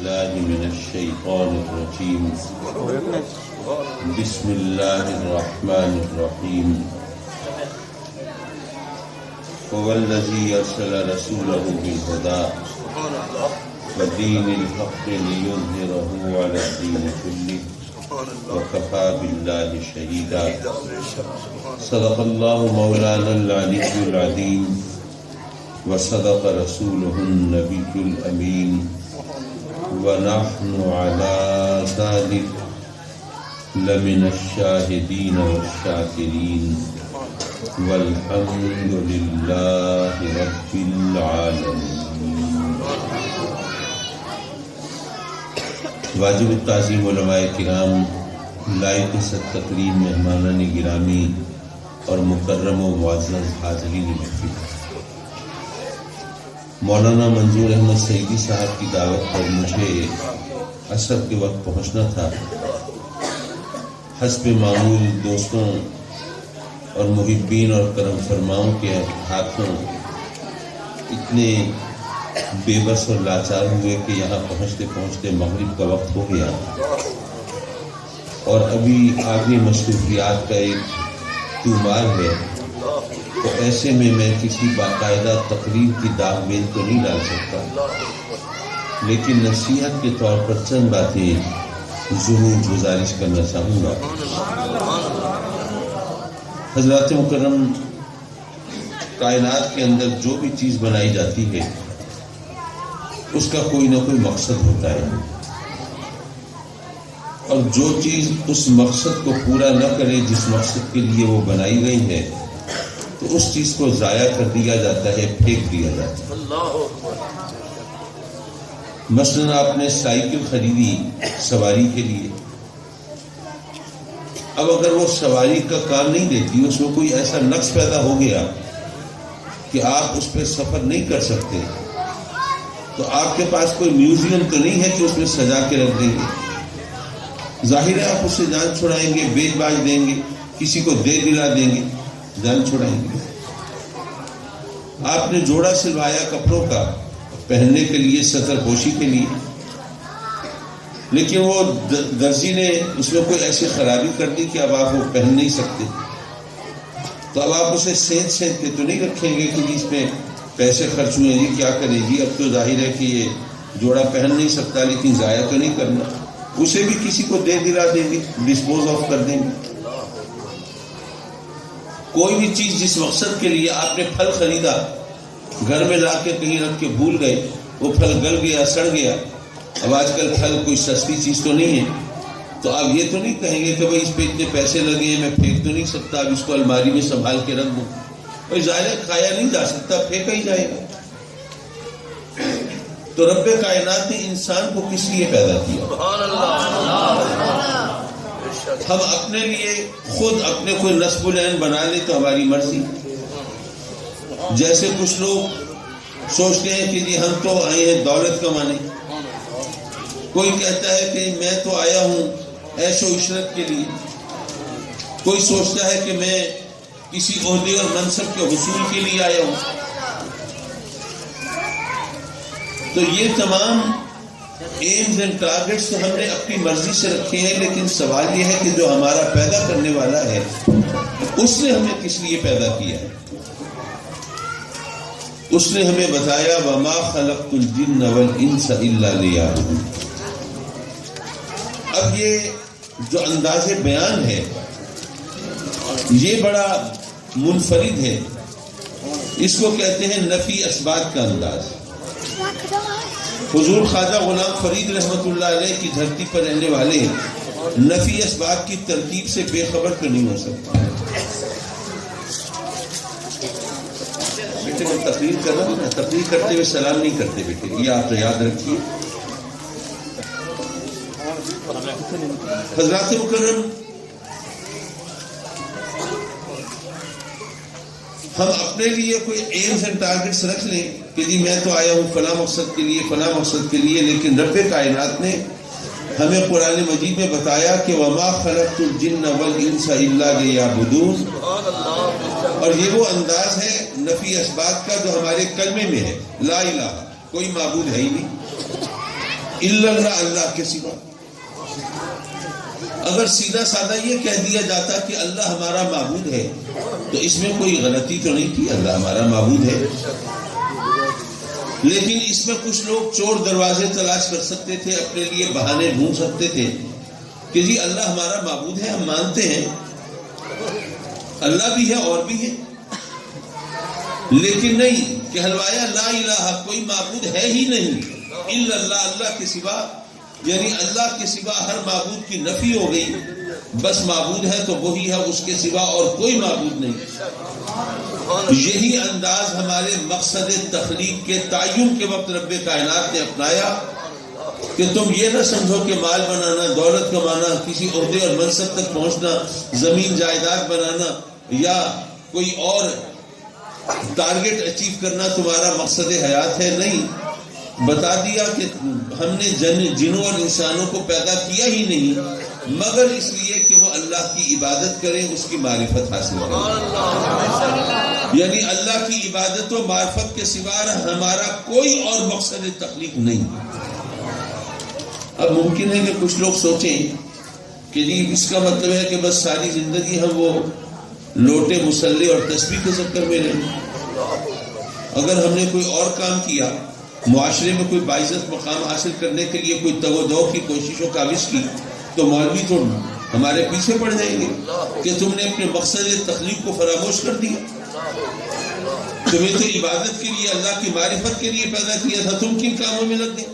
بالله من الشيطان الرجيم بسم الله الرحمن الرحيم هو الذي أرسل رسوله بالهدى ودين الحق ليظهره على الدين كله وكفى بالله شهيدا صدق الله مولانا العلي العظيم وصدق رسوله النبي الأمين ونحن على ذلك لمن الشاهدين والشاكرين والحمد لله رب العالمين. واجب التعظیم علماء کرام، لائق تکریم مہمانان گرامی اور مکرم و معزز حاضرین محفل، مولانا منظور احمد سعیدی صاحب کی دعوت پر مجھے عصر کے وقت پہنچنا تھا. حسب معمول دوستوں اور محبین اور کرم فرماؤں کے ہاتھوں اتنے بے بس اور لاچار ہوئے کہ یہاں پہنچتے پہنچتے مغرب کا وقت ہو گیا اور ابھی آگے مصروفیات کا ایک طومار ہے. تو ایسے میں کسی باقاعدہ تقریر کی داغ بیل تو نہیں ڈال سکتا، لیکن نصیحت کے طور پر چند باتیں ضرور گزارش کرنا چاہوں گا. حضرات مکرم، کائنات کے اندر جو بھی چیز بنائی جاتی ہے اس کا کوئی نہ کوئی مقصد ہوتا ہے، اور جو چیز اس مقصد کو پورا نہ کرے جس مقصد کے لیے وہ بنائی گئی ہے تو اس چیز کو ضائع کر دیا جاتا ہے، پھینک دیا جاتا ہے. مثلاً آپ نے سائیکل خریدی سواری کے لیے، اب اگر وہ سواری کا کام نہیں دیتی، اس میں کوئی ایسا نقص پیدا ہو گیا کہ آپ اس پہ سفر نہیں کر سکتے، تو آپ کے پاس کوئی میوزیم تو نہیں ہے کہ اس میں سجا کے رکھ دیں گے. ظاہر ہے آپ اس سے جان چھڑائیں گے، بیچ باچ دیں گے، کسی کو دے دلا دیں گے، جان چھڑائیں گے. آپ نے جوڑا سلوایا کپڑوں کا پہننے کے لیے، ستر پوشی کے لیے، لیکن وہ درزی نے اس میں کوئی ایسی خرابی کر دی کہ اب آپ وہ پہن نہیں سکتے. تو اب آپ اسے سینت کے تو نہیں رکھیں گے کہ اس میں پیسے خرچ ہوئے جی کیا کریں جی. اب تو ظاہر ہے کہ یہ جوڑا پہن نہیں سکتا لیکن ضائع تو نہیں کرنا، اسے بھی کسی کو دے دلا دیں گے، ڈسپوز آف کر دیں گے. کوئی بھی چیز جس مقصد کے لیے آپ نے پھل خریدا، گھر میں لا کے کہیں رکھ کے بھول گئے، وہ پھل گل گیا، سڑ گیا. اب آج کل پھل کوئی سستی چیز تو نہیں ہے، تو آپ یہ تو نہیں کہیں گے کہ بھائی اس پہ اتنے پیسے لگے ہیں، میں پھینک تو نہیں سکتا، اب اس کو الماری میں سنبھال کے رکھ دوں. بھائی ظاہر ہے کھایا نہیں جا سکتا، پھینکا ہی جائے گا. تو رب کائنات نے انسان کو کس لیے پیدا کیا؟ ہم اپنے لیے خود اپنے کوئی نسب العین بنا لیں تو ہماری مرضی. جیسے کچھ لوگ سوچتے ہیں کہ جی ہم تو آئے ہیں دولت کمانے، کوئی کہتا ہے کہ میں تو آیا ہوں عیش و عشرت کے لیے، کوئی سوچتا ہے کہ میں کسی عہدے اور منصب کے حصول کے لیے آیا ہوں. تو یہ تمام ایمز اینڈ ٹارگیٹس تو ہم نے اپنی مرضی سے رکھے ہیں، لیکن سوال یہ ہے کہ جو ہمارا پیدا کرنے والا ہے اس نے ہمیں کس لیے پیدا کیا ہے. اس نے ہمیں بتایا وما خلقت الجن والانس الا لیعبدون. اب یہ جو انداز بیان ہے یہ بڑا منفرد ہے، اس کو کہتے ہیں نفی اسبات کا انداز. حضور خواجہ غلام فرید رحمۃ اللہ علیہ کی دھرتی پر رہنے والے نفی اسباب کی ترکیب سے بے خبر تو نہیں ہو سکتے. بیٹے میں تقریر کر رہا ہوں نا، تقریر کرتے ہوئے سلام نہیں کرتے بیٹے، یہ آپ تو یاد رکھیے. حضرات مکرم، ہم اپنے لیے کوئی ایمز اینڈ ٹارگیٹس رکھ لیں کہ جی میں تو آیا ہوں فلاں مقصد کے لیے، فلاں مقصد کے لیے، لیکن رب کائنات نے ہمیں قرآن مجید میں بتایا کہ وما خلقت الجن والانس الا لیعبدون. اور یہ وہ انداز ہے نفی اسبات کا جو ہمارے کلمے میں ہے، لا الہ، کوئی معبود ہے ہی نہیں. الا اللہ، اللہ کے سوا۔ اگر سیدھا سادہ یہ کہہ دیا جاتا کہ اللہ ہمارا معبود ہے تو اس میں کوئی غلطی تو نہیں تھی، اللہ ہمارا معبود ہے، لیکن اس میں کچھ لوگ چور دروازے تلاش کر سکتے تھے، اپنے لیے بہانے ڈھونڈ سکتے تھے کہ جی اللہ ہمارا معبود ہے، ہم مانتے ہیں اللہ بھی ہے اور بھی ہے، لیکن نہیں، کہلوایا لا الہ، کوئی معبود ہے ہی نہیں الا اللہ، اللہ کے سوا، یعنی اللہ کے سوا ہر معبود کی نفی ہو گئی، بس معبود ہے تو وہی ہے، اس کے سوا اور کوئی معبود نہیں۔ یہی انداز ہمارے مقصد تخلیق کے تعین کے وقت رب کائنات نے اپنایا کہ تم یہ نہ سمجھو کہ مال بنانا، دولت کمانا، کسی عہدے اور منصب تک پہنچنا، زمین جائیداد بنانا یا کوئی اور ٹارگٹ اچیو کرنا تمہارا مقصد حیات ہے، نہیں، بتا دیا کہ ہم نے جنوں اور انسانوں کو پیدا کیا ہی نہیں مگر اس لیے کہ وہ اللہ کی عبادت کریں، اس کی معرفت حاصل کریں، یعنی اللہ کی عبادت و معرفت کے سوا ہمارا کوئی اور مقصد تخلیق نہیں۔ اب ممکن ہے کہ کچھ لوگ سوچیں کہ جی اس کا مطلب ہے کہ بس ساری زندگی ہم وہ لوٹے مسلح اور تسبیح کے چکر میں رہیں، اگر ہم نے کوئی اور کام کیا، معاشرے میں کوئی باعزت مقام حاصل کرنے کے لیے کوئی تگ و دو کی کوشش و کاوش کی تو مولوی تو ہمارے پیچھے پڑ جائیں گے کہ تم نے اپنے مقصد تخلیق کو فراموش کر دیا، تمہیں تو عبادت کے لیے، اللہ کی معرفت کے لیے پیدا کیا تھا، تم کن کاموں میں لگ گئے؟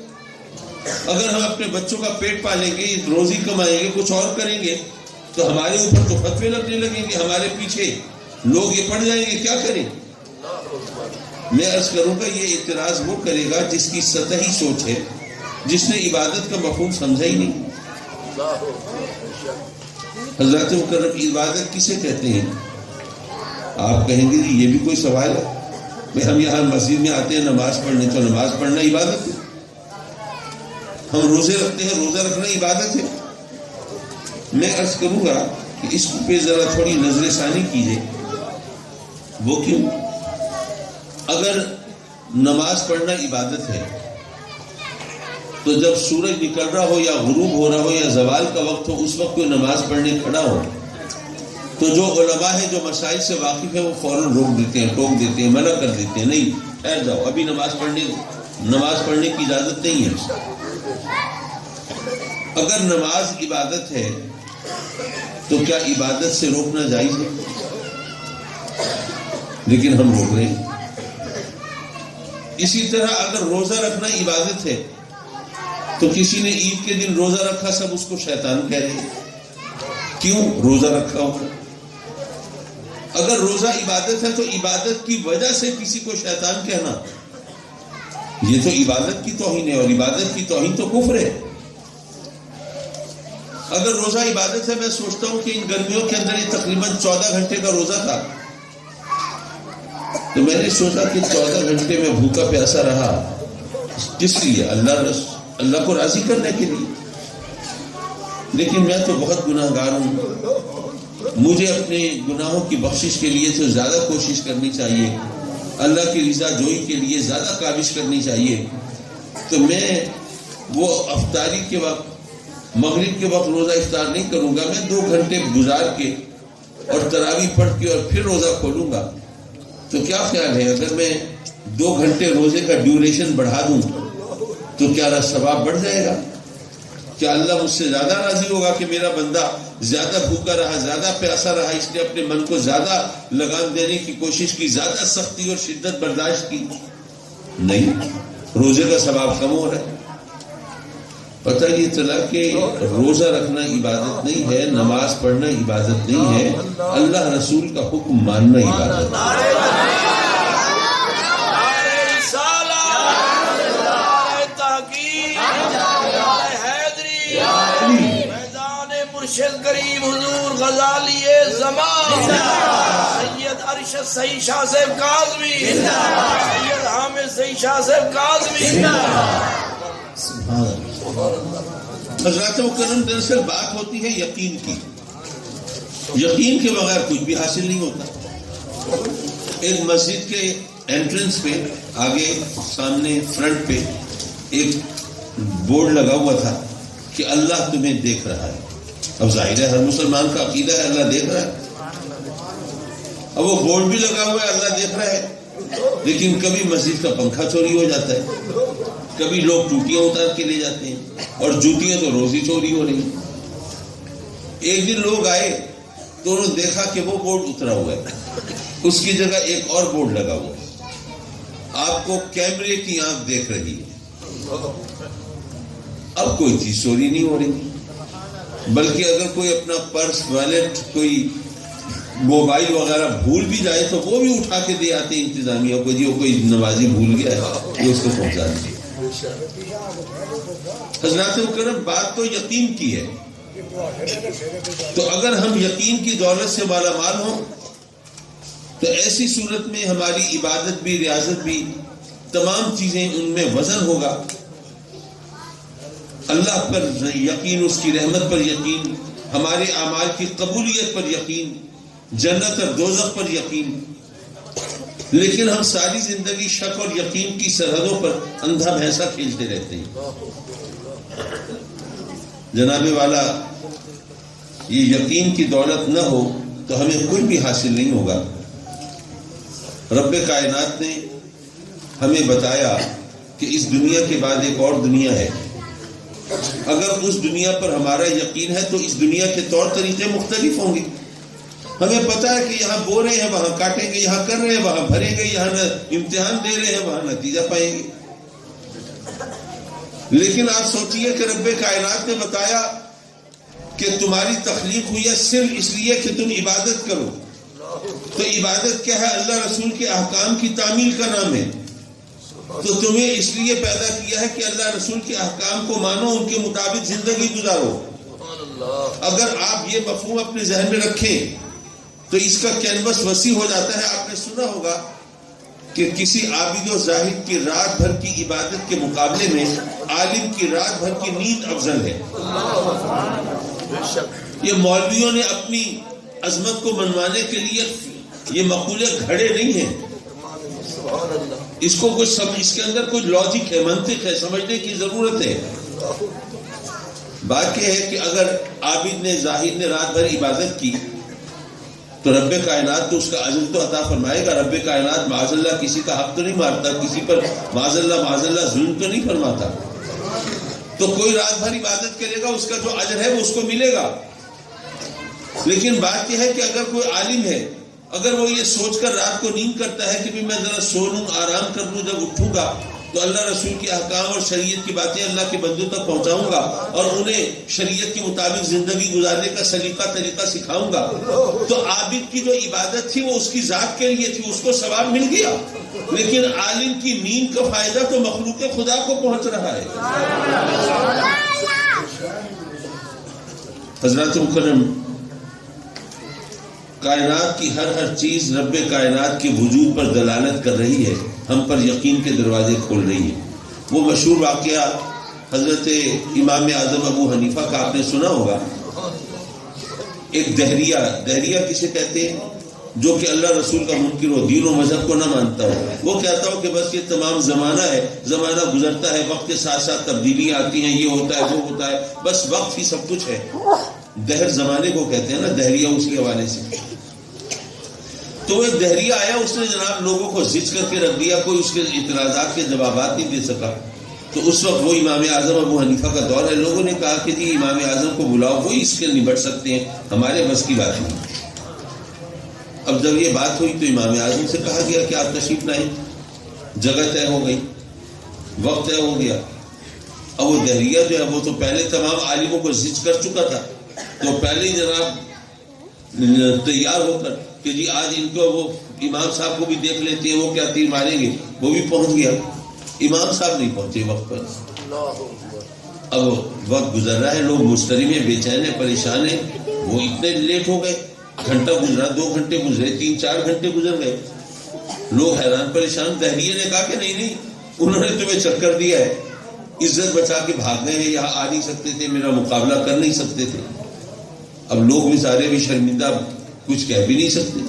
اگر ہم اپنے بچوں کا پیٹ پالیں گے، روزی کمائیں گے، کچھ اور کریں گے تو ہمارے اوپر تو فتوے لگنے لگیں گے، ہمارے پیچھے لوگ یہ پڑ جائیں گے، کیا کریں؟ میں عرض کروں گا یہ اعتراض وہ کرے گا جس کی سطحی سوچ ہے، جس نے عبادت کا مفہوم سمجھا ہی نہیں۔ حضرات مکرم، عبادت کسے کہتے ہیں؟ آپ کہیں گے یہ بھی کوئی سوال ہے؟ بھئی ہم یہاں مسجد میں آتے ہیں نماز پڑھنے، تو نماز پڑھنا عبادت ہے، ہم روزے رکھتے ہیں، روزہ رکھنا عبادت ہے۔ میں عرض کروں گا کہ اس پہ ذرا تھوڑی نظر ثانی کیجئے، وہ کیوں؟ اگر نماز پڑھنا عبادت ہے تو جب سورج نکل رہا ہو یا غروب ہو رہا ہو یا زوال کا وقت ہو، اس وقت کوئی نماز پڑھنے کھڑا ہو تو جو علماء ہیں، جو مسائل سے واقف ہیں، وہ فوراً روک دیتے ہیں، ٹوک دیتے ہیں، منع کر دیتے ہیں، نہیں ٹھہر جاؤ، ابھی نماز پڑھنے کی اجازت نہیں ہے۔ اگر نماز عبادت ہے تو کیا عبادت سے روکنا جائز ہے؟ لیکن ہم روک رہے ہیں۔ اسی طرح اگر روزہ رکھنا عبادت ہے تو کسی نے عید کے دن روزہ رکھا، سب اس کو شیطان کہہ رہے ہیں، کیوں روزہ رکھا ہوگا؟ اگر روزہ عبادت ہے تو عبادت کی وجہ سے کسی کو شیطان کہنا یہ تو عبادت کی توہین ہے، اور عبادت کی توہین تو کفر ہے۔ اگر روزہ عبادت ہے، میں سوچتا ہوں کہ ان گرمیوں کے اندر یہ تقریباً 14 گھنٹے کا روزہ تھا، تو میں نے سوچا کہ 14 گھنٹے میں بھوکا پیاسا رہا کس لیے؟ اللہ کو راضی کرنے کے لیے، لیکن میں تو بہت گناہ گار ہوں، مجھے اپنے گناہوں کی بخشش کے لیے تو زیادہ کوشش کرنی چاہیے، اللہ کی رضا جوئی کے لیے زیادہ کاوش کرنی چاہیے، تو میں وہ افطاری کے وقت، مغرب کے وقت روزہ افطار نہیں کروں گا، میں 2 گھنٹے گزار کے اور تراویح پڑھ کے اور پھر روزہ کھولوں گا۔ تو کیا خیال ہے اگر میں 2 گھنٹے روزے کا ڈیوریشن بڑھا دوں تو کیا ثواب بڑھ جائے گا؟ کیا اللہ مجھ سے زیادہ راضی ہوگا کہ میرا بندہ زیادہ بھوکا رہا، زیادہ پیاسا رہا، اس نے اپنے من کو زیادہ لگام دینے کی کوشش کی، زیادہ سختی اور شدت برداشت کی؟ نہیں، روزے کا ثواب کم ہو رہا ہے۔ پتہ یہ چلا کہ روزہ رکھنا عبادت نہیں ہے، نماز پڑھنا عبادت نہیں ہے، اللہ رسول کا حکم ماننا عبادت ہے۔ مرشد کریم حضور غزالی زمان سید ارشد صحیح شاہ صاحب کاظمی، سید حامد صحیح شاہ صاحب کاظمی۔ حضرات مکرم، دراصل بات ہوتی ہے یقین کی، یقین کے بغیر کچھ بھی حاصل نہیں ہوتا۔ ایک مسجد کے انٹرنس پہ آگے سامنے فرنٹ پہ ایک بورڈ لگا ہوا تھا کہ اللہ تمہیں دیکھ رہا ہے. اب ظاہر ہے ہر مسلمان کا عقیدہ ہے اللہ دیکھ رہا ہے. اب وہ بورڈ بھی لگا ہوا ہے اللہ دیکھ رہا ہے، لیکن کبھی مسجد کا پنکھا چوری ہو جاتا ہے، کبھی لوگ ٹوٹیاں اتار کے لے جاتے ہیں، اور جوتیاں تو روز ہی چوری ہو رہی ہیں. ایک دن لوگ آئے تو انہوں نے دیکھا کہ وہ بورڈ اترا ہوا ہے، اس کی جگہ ایک اور بورڈ لگا ہوا ہے، آپ کو کیمرے کی آنکھ دیکھ رہی ہے. اب کوئی چیز چوری نہیں ہو رہی، بلکہ اگر کوئی اپنا پرس، والیٹ، کوئی موبائل وغیرہ بھول بھی جائے تو وہ بھی اٹھا کے دے آتے ہیں انتظامیہ کو، جی وہ کوئی نمازی بھول گیا ہے یہ اس کو پہنچا دیں. حضرات مکرم بات تو یقین کی ہے، تو اگر ہم یقین کی دولت سے مالا مال ہوں تو ایسی صورت میں ہماری عبادت بھی، ریاضت بھی، تمام چیزیں ان میں وزن ہوگا. اللہ پر یقین، اس کی رحمت پر یقین، ہمارے اعمال کی قبولیت پر یقین، جنت اور دوزخ پر یقین. لیکن ہم ساری زندگی شک اور یقین کی سرحدوں پر اندھا بھینسا کھیلتے رہتے ہیں. جناب والا، یہ یقین کی دولت نہ ہو تو ہمیں کوئی بھی حاصل نہیں ہوگا. رب کائنات نے ہمیں بتایا کہ اس دنیا کے بعد ایک اور دنیا ہے. اگر اس دنیا پر ہمارا یقین ہے تو اس دنیا کے طور طریقے مختلف ہوں گے. ہمیں پتا ہے کہ یہاں بو رہے ہیں وہاں کاٹیں گے، یہاں کر رہے ہیں وہاں بھریں گے، یہاں امتحان دے رہے ہیں وہاں نتیجہ پائیں گے. لیکن آپ سوچئے کہ رب کائنات نے بتایا کہ تمہاری تخلیق ہوئی ہے صرف اس لیے کہ تم عبادت کرو. تو عبادت کیا ہے؟ اللہ رسول کے احکام کی تعمیل کا نام ہے. تو تمہیں اس لیے پیدا کیا ہے کہ اللہ رسول کے احکام کو مانو، ان کے مطابق زندگی گزارو. اگر آپ یہ مفہوم اپنے ذہن میں رکھیں تو اس کا کینوس وسیع ہو جاتا ہے. آپ نے سنا ہوگا کہ کسی عابد و زاہد کی رات بھر کی عبادت کے مقابلے میں عالم کی رات بھر کی نیند افضل ہے. یہ مولویوں نے اپنی عظمت کو منوانے کے لیے یہ مقولے گھڑے نہیں ہیں. اس کو اس کے اندر کوئی لاجک ہے، منطق ہے، سمجھنے کی ضرورت ہے. بات یہ ہے کہ اگر عابد نے، زاہد نے رات بھر عبادت کی تو رب کائنات تو اس کا اجر تو عطا فرمائے گا. رب کائنات معاذ اللہ کسی کا حق تو نہیں مارتا، کسی پر معاذ اللہ ظلم تو نہیں فرماتا. تو کوئی رات بھر عبادت کرے گا، اس کا جو اجر ہے وہ اس کو ملے گا. لیکن بات یہ ہے کہ اگر کوئی عالم ہے، اگر وہ یہ سوچ کر رات کو نیند کرتا ہے کہ میں ذرا سو لوں، آرام کر لوں، جب اٹھوں گا تو اللہ رسول کے احکام اور شریعت کی باتیں اللہ کے بندوں تک پہنچاؤں گا اور انہیں شریعت کے مطابق زندگی گزارنے کا طریقہ سکھاؤں گا، تو عابد کی جو عبادت تھی وہ اس کی ذات کے لیے تھی، اس کو ثواب مل گیا. لیکن عالم کی نیند کا فائدہ تو مخلوق خدا کو پہنچ رہا ہے. حضرات مکرم، کائنات کی ہر چیز رب کائنات کے وجود پر دلالت کر رہی ہے، ہم پر یقین کے دروازے کھول رہی ہے. وہ مشہور واقعہ حضرت امام اعظم ابو حنیفہ کا آپ نے سنا ہوگا. ایک دہریہ کسے کہتے ہیں؟ جو کہ اللہ رسول کا منکر ہو، دین و مذہب کو نہ مانتا ہو. وہ کہتا ہو کہ بس یہ تمام زمانہ ہے، زمانہ گزرتا ہے، وقت کے ساتھ ساتھ تبدیلیاں آتی ہیں، یہ ہوتا ہے وہ ہوتا ہے، بس وقت ہی سب کچھ ہے. دہر زمانے کو کہتے ہیں نا، دہریہ اسی حوالے سے. تو وہ ایک دہریہ آیا، اس نے جناب لوگوں کو زج کر کے رکھ دیا، کوئی اس کے اعتراضات کے جوابات نہیں دے سکا. تو اس وقت وہ امام اعظم ابو حنیفہ کا دور ہے. لوگوں نے کہا کہ جی امام اعظم کو بلاؤ، وہی اس کے نبٹ سکتے ہیں، ہمارے بس کی بات نہیں. اب جب یہ بات ہوئی تو امام اعظم سے کہا گیا کہ آپ تشریف لائیں. جگہ طے ہو گئی، وقت طے ہو گیا. اب وہ دہریہ جو ہے وہ تو پہلے تمام عالموں کو زج کر چکا تھا، تو پہلے ہی جناب تیار ہو کر کہ جی آج ان کو وہ امام صاحب کو بھی دیکھ لیتے ہیں، وہ کیا تیر ماریں گے. وہ بھی پہنچ گیا. امام صاحب نہیں پہنچے وقت پر. اب وقت گزر رہا ہے، لوگ مسترب ہیں، بے چین ہیں، پریشان ہیں. وہ اتنے لیٹ ہو گئے، گھنٹہ گزرا، 2 گھنٹے گزرے، 3-4 گھنٹے گزر گئے. لوگ حیران پریشان. دہریے نے کہا کہ نہیں، انہوں نے تمہیں چکر دیا ہے، عزت بچا کے بھاگ گئے ہیں، یہاں آ نہیں سکتے تھے، میرا مقابلہ کر نہیں سکتے تھے. اب لوگ بھی سارے بھی شرمندہ، کچھ کہہ بھی نہیں سکتے.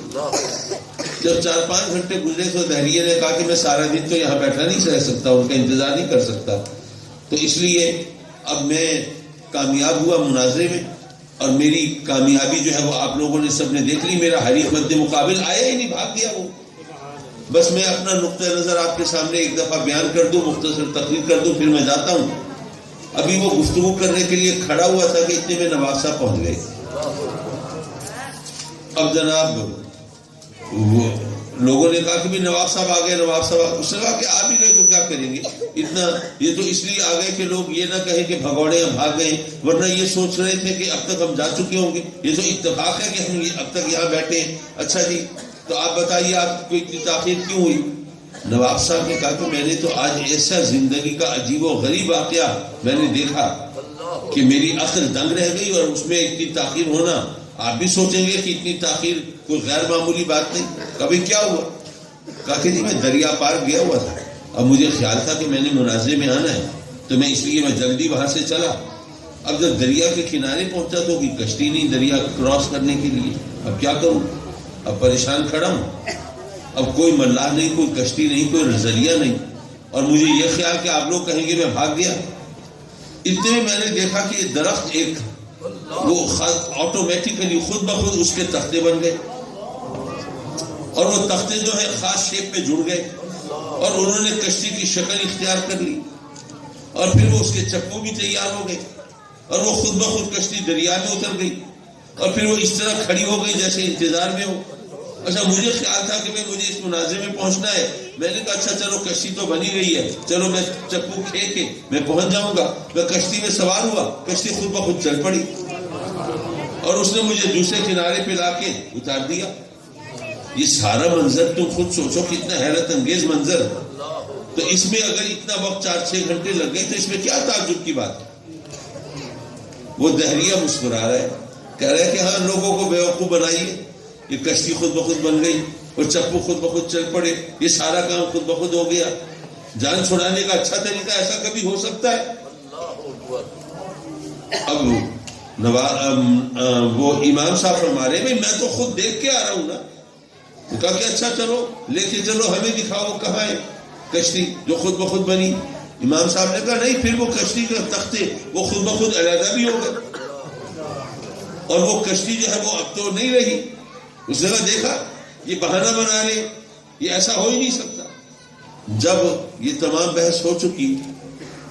جب 4-5 گھنٹے گزرے تو دہریے نے کہا کہ میں سارا دن تو یہاں بیٹھا نہیں رہ سکتا، ان کا انتظار نہیں کر سکتا. تو اس لیے اب میں کامیاب ہوا مناظرے میں، اور میری کامیابی جو ہے وہ آپ لوگوں نے سب نے دیکھ لی. میرا حریف مد مقابل آیا ہی نہیں، بھاگ گیا وہ. بس میں اپنا نقطہ نظر آپ کے سامنے ایک دفعہ بیان کر دوں، مختصر تقریر کر دوں، پھر میں جاتا ہوں. ابھی وہ گفتگو کرنے کے لیے کھڑا ہوا تھا کہ اتنے میں نواب صاحب پہنچ گئے. اب جناب وہ لوگوں نے کہا کہ بھی نواب صاحب آ گئے، نواب صاحب. اس نے کہا کہ آ بھی گئے تو کیا کریں گے اتنا، یہ تو اس لیے آ گئے کہ لوگ یہ نہ کہیں کہ بھگوڑے ہم بھاگ گئے، ورنہ یہ سوچ رہے تھے کہ اب تک ہم جا چکے ہوں گے. یہ تو اتفاق ہے کہ ہم اب تک یہاں بیٹھے ہیں. اچھا جی تو آپ بتائیے آپ کو اتنی تاخیر کیوں ہوئی؟ نواب صاحب نے کہا کہ میں نے تو آج ایسا زندگی کا عجیب و غریب واقعہ میں نے دیکھا کہ میری عقل دنگ رہ گئی، اور اس میں اتنی تاخیر ہونا، آپ بھی سوچیں گے کہ اتنی تاخیر کوئی غیر معمولی بات نہیں. کبھی کیا ہوا؟ کہا کہ جی میں دریا پار گیا ہوا تھا، اب مجھے خیال تھا کہ میں نے مناظرے میں آنا ہے، تو میں اس لیے میں جلدی وہاں سے چلا. اب جب دریا کے کنارے پہنچا تو کوئی کشتی نہیں دریا کراس کرنے کے لیے. اب کیا کروں؟ اب پریشان کھڑا ہوں. اب کوئی ملاح نہیں، کوئی کشتی نہیں، کوئی ذریعہ نہیں، اور مجھے یہ خیال کہ آپ لوگ کہیں گے میں بھاگ گیا. اتنے میں نے دیکھا کہ یہ درخت ایک وہ آٹومیٹیکلی خود بخود اس کے تختے بن گئے، اور وہ تختے جو ہے خاص شیپ میں جڑ گئے، اور انہوں نے کشتی کی شکل اختیار کر لی، اور پھر وہ اس کے چپو بھی تیار ہو گئے، اور وہ خود بخود کشتی دریا میں اتر گئی، اور پھر وہ اس طرح کھڑی ہو گئی جیسے انتظار میں ہو. اچھا مجھے خیال تھا کہ مجھے اس مناظرے میں پہنچنا ہے. میں نے کہا اچھا چلو کشتی تو بنی گئی ہے، چلو میں چپو کھینچ کے میں پہنچ جاؤں گا. میں کشتی میں سوار ہوا، کشتی خود بخود چل پڑی، اور اس نے مجھے دوسرے کنارے پہ لا کے اتار دیا. یہ سارا منظر تم خود سوچو کتنا حیرت انگیز منظر. تو اس میں اگر اتنا وقت 4-6 گھنٹے لگ گئے تو اس میں کیا تعجب کی بات ہے؟ وہ دہریہ مسکرا رہا ہے، کہہ رہا ہے کہ ہاں لوگوں کو بیوقوف بنائیے، یہ کشتی خود بخود بن گئی اور چپو خود بخود چل پڑے، یہ سارا کام خود بخود ہو گیا. جان چھڑانے کا اچھا طریقہ ایسا کبھی ہو سکتا ہے؟ اب وہ امام صاحب فرما رہے بھائی میں تو خود دیکھ کے آ رہا ہوں نا. وہ کہا کہ اچھا چلو لے کے چلو، ہمیں دکھاؤ کہاں ہے کشتی جو خود بخود بنی. امام صاحب نے کہا نہیں، پھر وہ کشتی کے تختے وہ خود بخود علیحدہ بھی ہو گئے، اور وہ کشتی جو ہے وہ اب تو نہیں رہی. اس نے دیکھا یہ بہانہ بنا رہے، یہ ایسا ہو ہی نہیں سکتا. جب یہ تمام بحث ہو چکی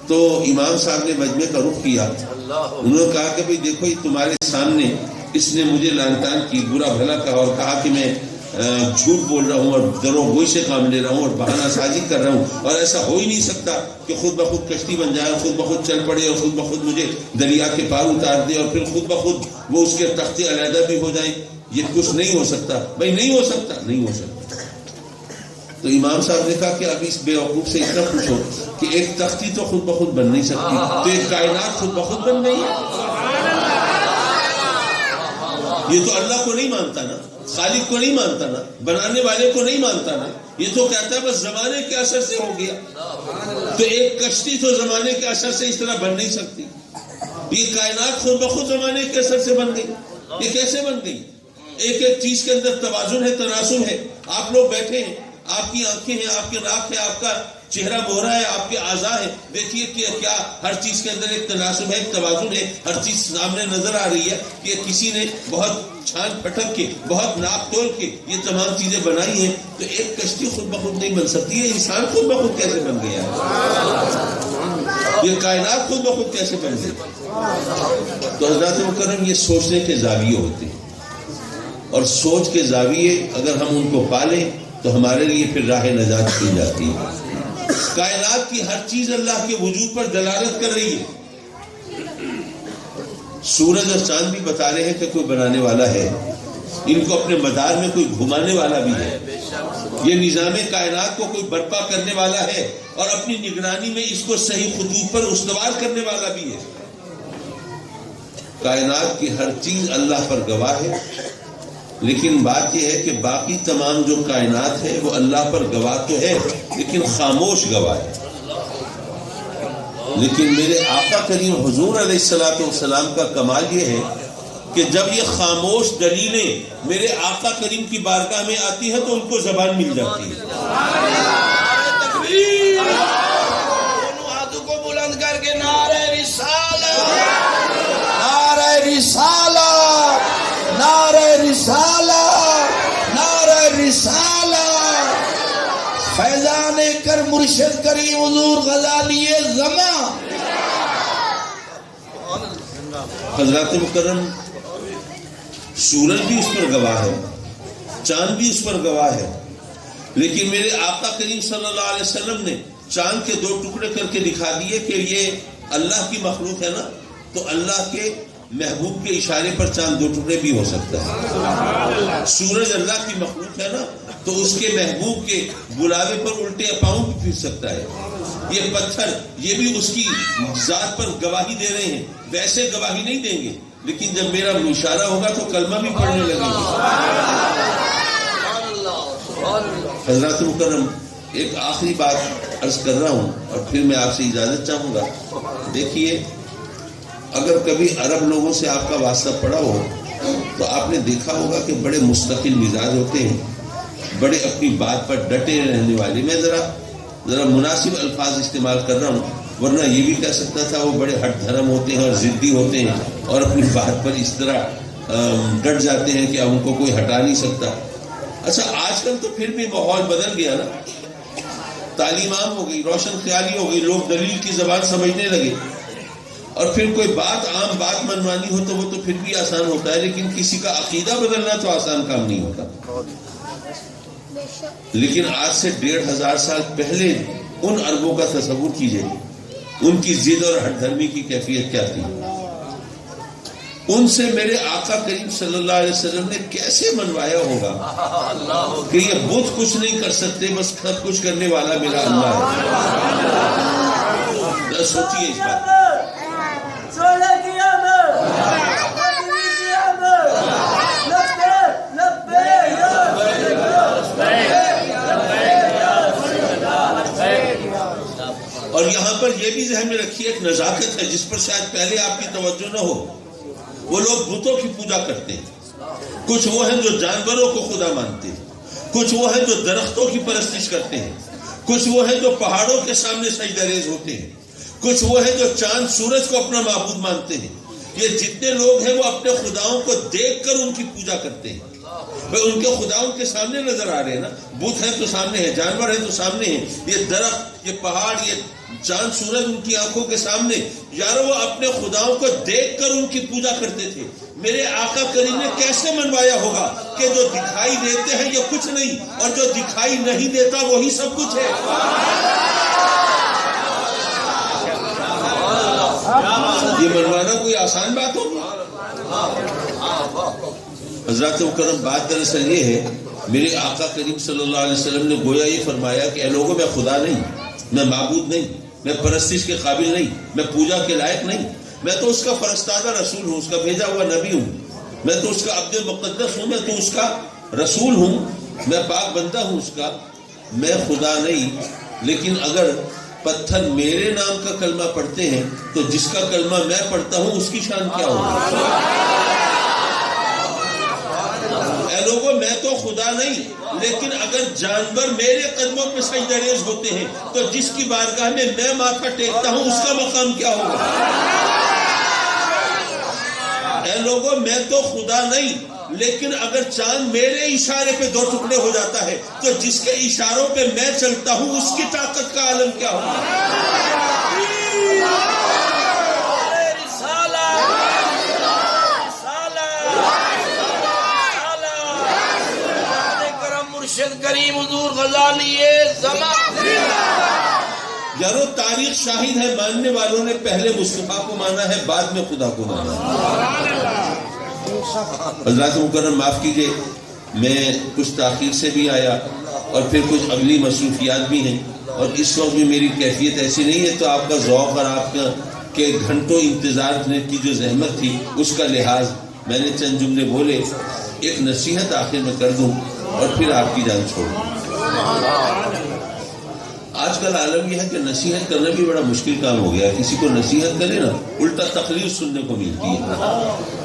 تو امام صاحب نے مجمع کا رخ کیا. انہوں نے کہا کہ بھئی دیکھو یہ تمہارے سامنے اس نے مجھے لعن طعن کی، برا بھلا کہا، اور کہا کہ میں جھوٹ بول رہا ہوں اور درو گوئی سے کام لے رہا ہوں اور بہانہ سازی کر رہا ہوں، اور ایسا ہو ہی نہیں سکتا کہ خود بخود کشتی بن جائے، خود بخود چل پڑے، اور خود بخود مجھے دریا کے پار اتار دے، اور پھر خود بخود وہ اس کے تختے علیحدہ بھی ہو جائیں. یہ کچھ نہیں ہو سکتا. بھائی نہیں ہو سکتا، نہیں ہو سکتا. تو امام صاحب نے کہا کہ اب اس بے وقوف سے اتنا پوچھو کہ ایک تختی تو خود بخود بن نہیں سکتی، تو ایک کائنات خود بخود بن گئی ہے. یہ تو اللہ کو نہیں مانتا نا، خالق کو نہیں مانتا نا، بنانے والے کو نہیں مانتا نا. یہ تو کہتا ہے بس زمانے کے اثر سے ہو گیا. تو ایک کشتی تو زمانے کے اثر سے اس طرح بن نہیں سکتی. یہ کائنات خود بخود زمانے کے اثر سے بن گئی. یہ کیسے بن گئی؟ ایک ایک چیز کے اندر توازن ہے، تناسب ہے. آپ لوگ بیٹھے ہیں، آپ کی آنکھیں ہیں، آپ کے ناک ہے، آپ کا چہرہ مہرا ہے، آپ کے اعضاء ہے. دیکھیے کہ کیا ہر چیز کے اندر ایک تناسب ہے، ایک توازن ہے. ہر چیز سامنے نظر آ رہی ہے کہ کسی نے بہت چھان پھٹک کے، بہت ناپ تول کے یہ تمام چیزیں بنائی ہیں. تو ایک کشتی خود بخود نہیں بن سکتی. یہ انسان خود بخود کیسے بن گیا؟ یہ کائنات خود بخود کیسے بن گئی؟ تو حضرات مکرم یہ سوچنے کے زاویے ہوتے ہیں، اور سوچ کے زاویے اگر ہم ان کو پالیں تو ہمارے لیے پھر راہ نجات کھل جاتی ہے. کائنات کی ہر چیز اللہ کے وجود پر دلالت کر رہی ہے. سورج اور چاند بھی بتا رہے ہیں کہ کوئی بنانے والا ہے، ان کو اپنے مدار میں کوئی گھمانے والا بھی ہے. یہ نظام کائنات کو کوئی برپا کرنے والا ہے، اور اپنی نگرانی میں اس کو صحیح خطوط پر استوار کرنے والا بھی ہے. کائنات کی ہر چیز اللہ پر گواہ ہے، لیکن بات یہ ہے کہ باقی تمام جو کائنات ہے وہ اللہ پر گواہ تو ہے لیکن خاموش گواہ ہے. لیکن میرے آقا کریم حضور علیہ الصلوۃ والسلام کا کمال یہ ہے کہ جب یہ خاموش دلیلیں میرے آقا کریم کی بارگاہ میں آتی ہیں تو ان کو زبان مل جاتی ہے. تکبیر! دونوں ہاتھوں کو بلند کر کے مرشد کریم حضور غزالی زمان. حضرات مکرم، سورج بھی اس پر گواہ ہے، چاند بھی اس پر گواہ ہے، لیکن میرے آقا کریم صلی اللہ علیہ وسلم نے چاند کے 2 ٹکڑے کر کے دکھا دیے کہ یہ اللہ کی مخلوق ہے نا، تو اللہ کے محبوب کے اشارے پر چاند 2 ٹکڑے بھی ہو سکتا ہے. سورج اللہ کی مخلوق ہے نا، تو اس کے محبوب کے بلاوے پر الٹے پاؤں بھی پھر سکتا ہے. یہ پتھر یہ بھی اس کی ذات پر گواہی دے رہے ہیں، ویسے گواہی نہیں دیں گے، لیکن جب میرا اشارہ ہوگا تو کلمہ بھی پڑھنے لگیں گے. حضرات مکرم، ایک آخری بات عرض کر رہا ہوں اور پھر میں آپ سے اجازت چاہوں گا. دیکھیے، اگر کبھی عرب لوگوں سے آپ کا واسطہ پڑا ہو تو آپ نے دیکھا ہوگا کہ بڑے مستقل مزاج ہوتے ہیں، بڑے اپنی بات پر ڈٹے رہنے والے. میں ذرا مناسب الفاظ استعمال کر رہا ہوں، ورنہ یہ بھی کہہ سکتا تھا وہ بڑے ہٹ دھرم ہوتے ہیں اور ضدی ہوتے ہیں اور اپنی بات پر اس طرح ڈٹ جاتے ہیں کہ اب ان کو کوئی ہٹا نہیں سکتا. اچھا، آج کل تو پھر بھی ماحول بدل گیا نا، تعلیم عام ہو گئی، روشن خیالی ہو گئی، لوگ دلیل کی زبان سمجھنے لگے، اور پھر کوئی بات عام بات منوانی ہو تو وہ تو پھر بھی آسان ہوتا ہے، لیکن کسی کا عقیدہ بدلنا تو آسان کام نہیں ہوتا. لیکن آج سے 1500 سال پہلے ان عربوں کا تصور کیجئے، ان کی ضد اور ہٹ دھرمی کی کیفیت کیا تھی. ان سے میرے آقا کریم صلی اللہ علیہ وسلم نے کیسے منوایا ہوگا کہ یہ بت کچھ نہیں کر سکتے، بس سب کچھ کرنے والا میرا اللہ ہے. سوچیے اس بات. اور یہاں پر یہ بھی ذہن میں رکھیے، ایک نزاکت ہے جس پر شاید پہلے آپ کی توجہ نہ ہو. وہ لوگ بتوں کی پوجا کرتے ہیں. کچھ وہ ہیں جو جانوروں کو خدا مانتے ہیں، کچھ وہ ہیں جو درختوں کی پرستش کرتے ہیں، کچھ وہ ہیں جو پہاڑوں کے سامنے سجدہ ریز ہوتے ہیں، کچھ وہ ہیں جو چاند سورج کو اپنا معبود مانتے ہیں. یہ جتنے لوگ ہیں وہ اپنے خداؤں کو دیکھ کر ان کی پوجا کرتے ہیں. ان کے خدا ان کے سامنے نظر آ رہے ہیں نا، بت ہیں تو سامنے ہیں، جانور ہیں تو سامنے ہیں، یہ درخت، یہ پہاڑ، یہ چاند سورج ان کی آنکھوں کے سامنے. یارو وہ اپنے خداؤں کو دیکھ کر ان کی پوجا کرتے تھے. میرے آقا کریم نے کیسے منوایا ہوگا کہ جو دکھائی دیتے ہیں یہ کچھ نہیں، اور جو دکھائی نہیں دیتا وہی سب کچھ ہے. یہ منوانا کوئی آسان بات ہوگی؟ حضرات مکرم، بات دراصل یہ ہے، میرے آقا کریم صلی اللہ علیہ وسلم نے گویا یہ فرمایا کہ اے لوگوں، میں خدا نہیں، میں معبود نہیں، میں پرستش کے قابل نہیں، میں پوجا کے لائق نہیں. میں تو اس کا فرستادہ رسول ہوں، اس کا بھیجا ہوا نبی ہوں، میں تو اس کا عبد مقدس ہوں، میں تو اس کا رسول ہوں، میں پاک بندہ ہوں اس کا، میں خدا نہیں. لیکن اگر پتھر میرے نام کا کلمہ پڑھتے ہیں تو جس کا کلمہ میں پڑھتا ہوں اس کی شان کیا ہوگی؟ اے لوگوں، میں تو خدا نہیں، لیکن اگر جانور میرے قدموں پہ سجدہ ریز ہوتے ہیں تو جس کی بارگاہ میں میں ماتھا ٹیکتا ہوں اس کا مقام کیا ہوگا؟ اے لوگوں، میں تو خدا نہیں، لیکن اگر چاند میرے اشارے پہ 2 ٹکڑے ہو جاتا ہے تو جس کے اشاروں پہ میں چلتا ہوں اس کی طاقت کا عالم کیا ہوگا؟ مرشد کریم حضور غزالی زمان. یارو، تاریخ شاہد ہے، ماننے والوں نے پہلے مصطفیٰ کو مانا ہے، بعد میں خدا کو مانا ہے. حضرات مکرم، معاف کیجئے، میں کچھ تاخیر سے بھی آیا اور پھر کچھ اگلی مصروفیات بھی ہیں، اور اس وقت بھی میری کیفیت ایسی نہیں ہے، تو آپ کا ذوق اور آپ کا کہ گھنٹوں انتظار کی جو زحمت تھی اس کا لحاظ میں نے چند جملے بولے. ایک نصیحت آخر میں کر دوں اور پھر آپ کی جان چھوڑوں. آج کل عالم یہ ہے کہ نصیحت کرنا بھی بڑا مشکل کام ہو گیا. کسی کو نصیحت کرے نا، الٹا تقریر سننے کو ملتی ہے.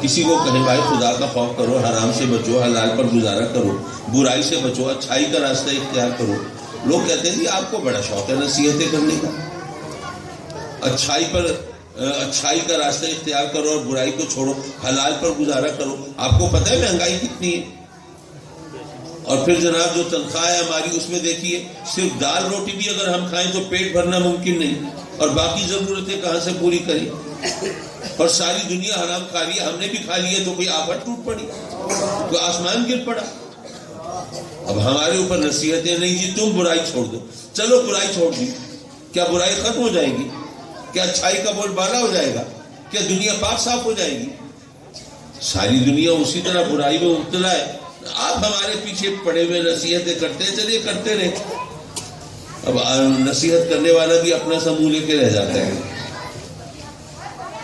کسی کو کہیں بھائی خدا کا خوف کرو، حرام سے بچو، حلال پر گزارا کرو، برائی سے بچو، اچھائی کا راستہ اختیار کرو. لوگ کہتے ہیں جی آپ کو بڑا شوق ہے نصیحتیں کرنے کا، اچھائی کا راستہ اختیار کرو اور برائی کو چھوڑو، حلال پر گزارا کرو. آپ کو پتہ ہے مہنگائی کتنی ہے؟ اور پھر جناب جو تنخواہ ہے ہماری اس میں دیکھیے صرف دال روٹی بھی اگر ہم کھائیں تو پیٹ بھرنا ممکن نہیں، اور باقی ضرورتیں کہاں سے پوری کریں؟ اور ساری دنیا حرام کھا رہی ہے، ہم نے بھی کھا لیا تو کوئی آفت ٹوٹ پڑی، کوئی آسمان گر پڑا۔ اب ہمارے اوپر نصیحتیں نہیں جی تم برائی چھوڑ دو، چلو برائی چھوڑ دی، کیا برائی ختم ہو جائے گی؟ کیا اچھائی کا بول بالا ہو جائے گا؟ کیا دنیا پاک صاف ہو جائے گی؟ ساری دنیا اسی طرح برائی میں مبتلا ہے، آپ ہمارے پیچھے پڑے ہوئے نصیحتیں کرتے ہیں، چلیے کرتے رہے۔ اب نصیحت کرنے والا بھی اپنا سا منہ لے کے رہ جاتا ہے۔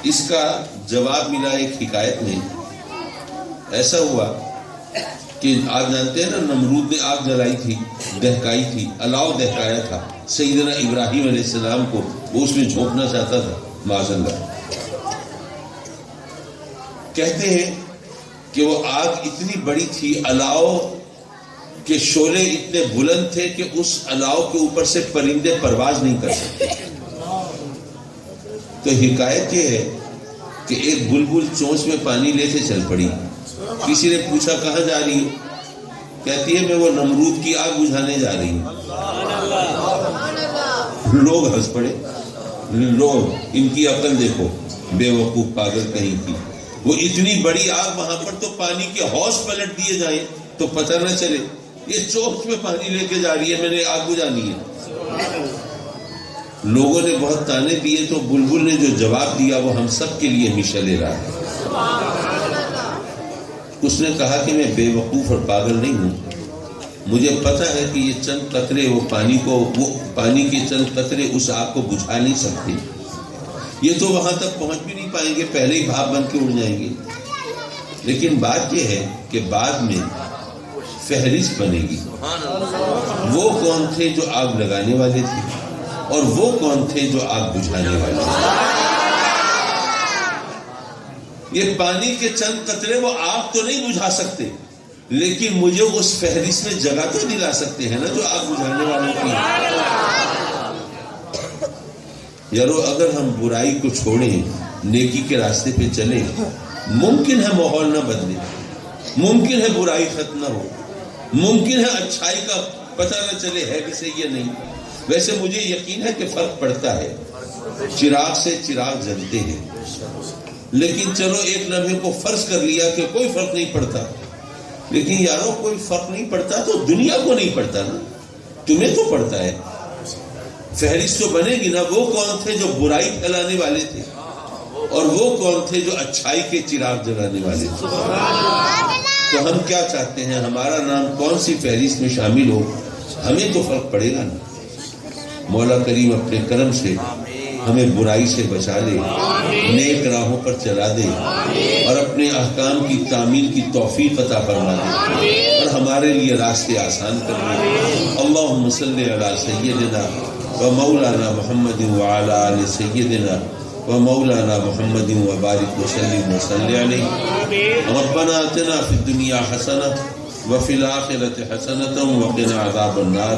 اس کا جواب ملا ایک حکایت میں، ایسا ہوا کہ آپ جانتے ہیں نا نمرود نے آگ جلائی تھی، دہکائی تھی، الاؤ دہکایا تھا سیدنا ابراہیم علیہ السلام کو، وہ اس میں جھونکنا چاہتا تھا، معاذ اللہ۔ کہتے ہیں کہ وہ آگ اتنی بڑی تھی، الاؤ کے شعلے اتنے بلند تھے کہ اس الاؤ کے اوپر سے پرندے پرواز نہیں کر سکتے۔ تو حکایت یہ ہے کہ ایک بلبل چونچ میں پانی لے کے چل پڑی، کسی نے پوچھا کہاں جا رہی ہو؟ کہتی ہے میں وہ نمرود کی آگ بجھانے جا رہی ہوں۔ لوگ ہنس پڑے، لوگ ان کی عقل دیکھو، بے وقوف پاگل کہیں کی، وہ اتنی بڑی آگ وہاں پر تو پانی کے حوض پلٹ دیے جائیں تو پتہ نہ چلے، یہ چونچ میں پانی لے کے جا رہی ہے، میں نے آگ بجھانی ہے۔ لوگوں نے بہت تانے دیے تو بلبل نے جو جواب دیا وہ ہم سب کے لیے ہمیشہ لے رہا ہے۔ اس نے کہا کہ میں بے وقوف اور پاگل نہیں ہوں، مجھے پتہ ہے کہ یہ چند قطرے وہ پانی کے چند قطرے اس آگ کو بجھا نہیں سکتے، یہ تو وہاں تک پہنچ بھی نہیں پائیں گے، پہلے ہی بھاپ بن کے اڑ جائیں گے۔ لیکن بات یہ ہے کہ بعد میں فہرست بنے گی، وہ کون تھے جو آگ لگانے والے تھے اور وہ کون تھے جو آگ بجھانے والے تھے۔ یہ پانی کے چند قطرے وہ آگ تو نہیں بجھا سکتے، لیکن مجھے اس فہرست میں جگہ تو دلا سکتے ہیں نا جو آگ بجھانے والوں کی۔ یارو اگر ہم برائی کو چھوڑیں، نیکی کے راستے پہ چلیں، ممکن ہے ماحول نہ بدلے، ممکن ہے برائی ختم نہ ہو، ممکن ہے اچھائی کا پتہ نہ چلے ہے بھی صحیح یا نہیں۔ ویسے مجھے یقین ہے کہ فرق پڑتا ہے، چراغ سے چراغ جلتے ہیں، لیکن چلو ایک لمحے کو فرض کر لیا کہ کوئی فرق نہیں پڑتا، لیکن یارو کوئی فرق نہیں پڑتا تو دنیا کو نہیں پڑتا نا، تمہیں تو پڑتا ہے۔ فہرست تو بنے گی نا، وہ کون تھے جو برائی پھیلانے والے تھے اور وہ کون تھے جو اچھائی کے چراغ جلانے والے تھے۔ تو ہم کیا چاہتے ہیں، ہمارا نام کون سی فہرست میں شامل ہو، ہمیں تو فرق پڑے گا نا۔ مولا کریم اپنے کرم سے ہمیں برائی سے بچا لے، نیک راہوں پر چلا دے اور اپنے احکام کی تعمیل کی توفیق عطا فرما دے اور ہمارے لیے راستے آسان کر دے۔ اللہم صلی علی سیدنا و مولانا محمد وعلی آل سیدنا و مولانا محمد وبارک وسلم وصلی علیہ۔ ربنا آتنا فی الدنیا حسنہ وفی الآخرۃ حسنۃ وقنا عذاب النار۔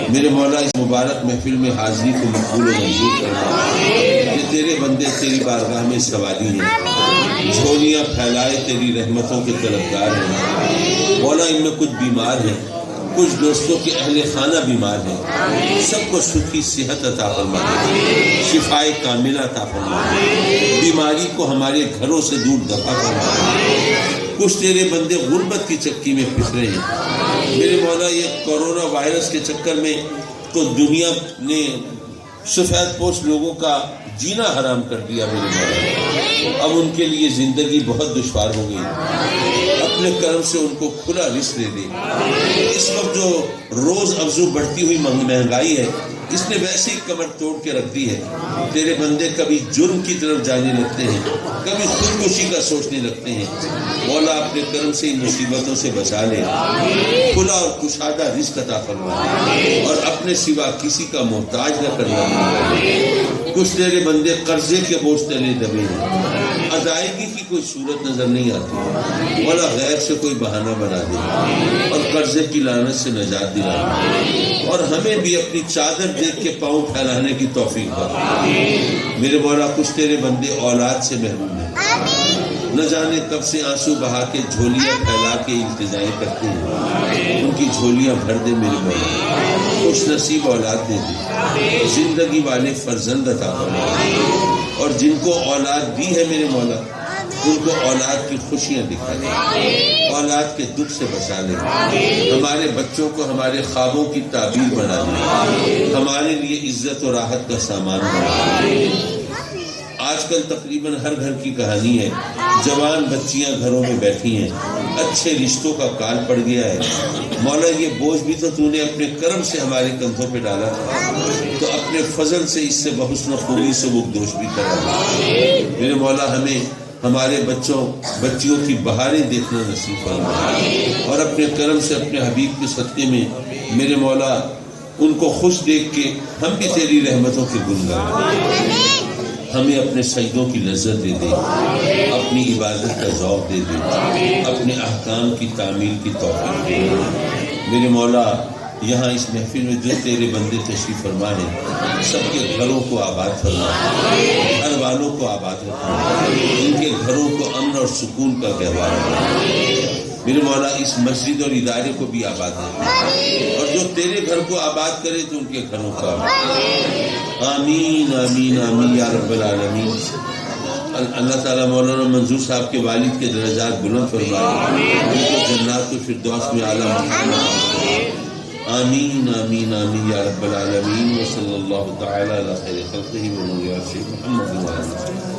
میرے مولا اس مبارک محفل میں حاضری کو مقبول و منظور کرنا، کہ تیرے بندے تیری بارگاہ میں سوالی ہیں، جھولیاں پھیلائے تیری رحمتوں کے طلبگار ہیں۔ مولا ان میں کچھ بیمار ہیں، کچھ دوستوں کے اہل خانہ بیمار ہیں، سب کو سکھی صحت عطا فرما دے، شفائے کاملہ عطا فرما دے، بیماری کو ہمارے گھروں سے دور دفع فرما دے۔ کچھ تیرے بندے غربت کی چکی میں پھس رہے ہیں، میرے مولا یہ کورونا وائرس کے چکر میں تو دنیا نے سفید پوش لوگوں کا جینا حرام کر دیا میرے مولا، اب ان کے لیے زندگی بہت دشوار ہو گئی، اپنے کرم سے ان کو کھلا رزق دے دے۔ اس وقت جو روز افزو بڑھتی ہوئی مہنگائی ہے، اس نے ویسے ہی کمر توڑ کے رکھ دی ہے۔ تیرے بندے کبھی جرم کی طرف جانے لگتے ہیں، کبھی خودکشی کا سوچنے لگتے ہیں، مولا اپنے کرم سے ان مصیبتوں سے بچا لے، کھلا اور کشادہ رزق عطا فرما اور اپنے سوا کسی کا محتاج نہ کرنا۔ کچھ تیرے بندے قرضے کے بوجھ تلے دبے ہیں، ادائیگی کی کوئی صورت نظر نہیں آتی، مولا غیر سے کوئی بہانہ بنا دے اور قرضے کی لعنت سے نجات دلا دے اور ہمیں بھی اپنی چادر دیکھ کے پاؤں پھیلانے کی توفیق دے۔ میرے مولا کچھ تیرے بندے اولاد سے محروم ہیں، نہ جانے کب سے آنسو بہا کے جھولیاں پھیلا کے التجائیں کرتے ہیں، ان کی جھولیاں بھر دے میرے مولا، خوش نصیب اولاد دے دے، زندگی والے فرزند عطا فرما، اور جن کو اولاد دی ہے میرے مولا ان کو اولاد کی خوشیاں دکھا دے، اولاد کے دکھ سے بچا لے، ہمارے بچوں کو ہمارے خوابوں کی تعبیر بنا دے، ہمارے لیے عزت و راحت کا سامان بنا دے۔ آج کل تقریباً ہر گھر کی کہانی ہے، جوان بچیاں گھروں میں بیٹھی ہیں، اچھے رشتوں کا کال پڑ گیا ہے، مولا یہ بوجھ بھی تو نے اپنے کرم سے ہمارے کندھوں پہ ڈالا تھا، تو اپنے فضل سے اس سے بحسن خوبی سے بغدوش بھی کرا دے۔ میرے مولا ہمیں ہمارے بچیوں کی بہاریں دیکھنا نصیب فرما، اور اپنے کرم سے اپنے حبیب کے صدقے میں میرے مولا ان کو خوش دیکھ کے ہم بھی تیری رحمتوں کے گنگار، ہمیں اپنے سجدوں کی لذت دے دے، اپنی عبادت کا ذوق دے دے، اپنے احکام کی تعمیل کی توفیق دے۔ میرے مولا یہاں اس محفل میں جو تیرے بندے تشریف فرما ہیں سب کے گھروں کو آباد فرما، گھر والوں کو آباد رکھنا، ان کے گھروں کو امن اور سکون کا گہوارہ بنا۔ میرے مولا اس مسجد اور ادارے کو بھی آباد رکھنا، اور جو تیرے گھر کو آباد کرے تو ان کے گھروں کو آباد۔ آمین آمین آمین یا رب العالمین۔ اللہ تعالیٰ مولانا منظور صاحب کے والد کے درجات بلند فرمائے، ان کو جنات الفردوس میں اعلیٰ مقام عطا۔ آمین آمین آمین یا رب العالمین۔ وصلی اللہ تعالی علی خیر خلقہ و مولانا محمد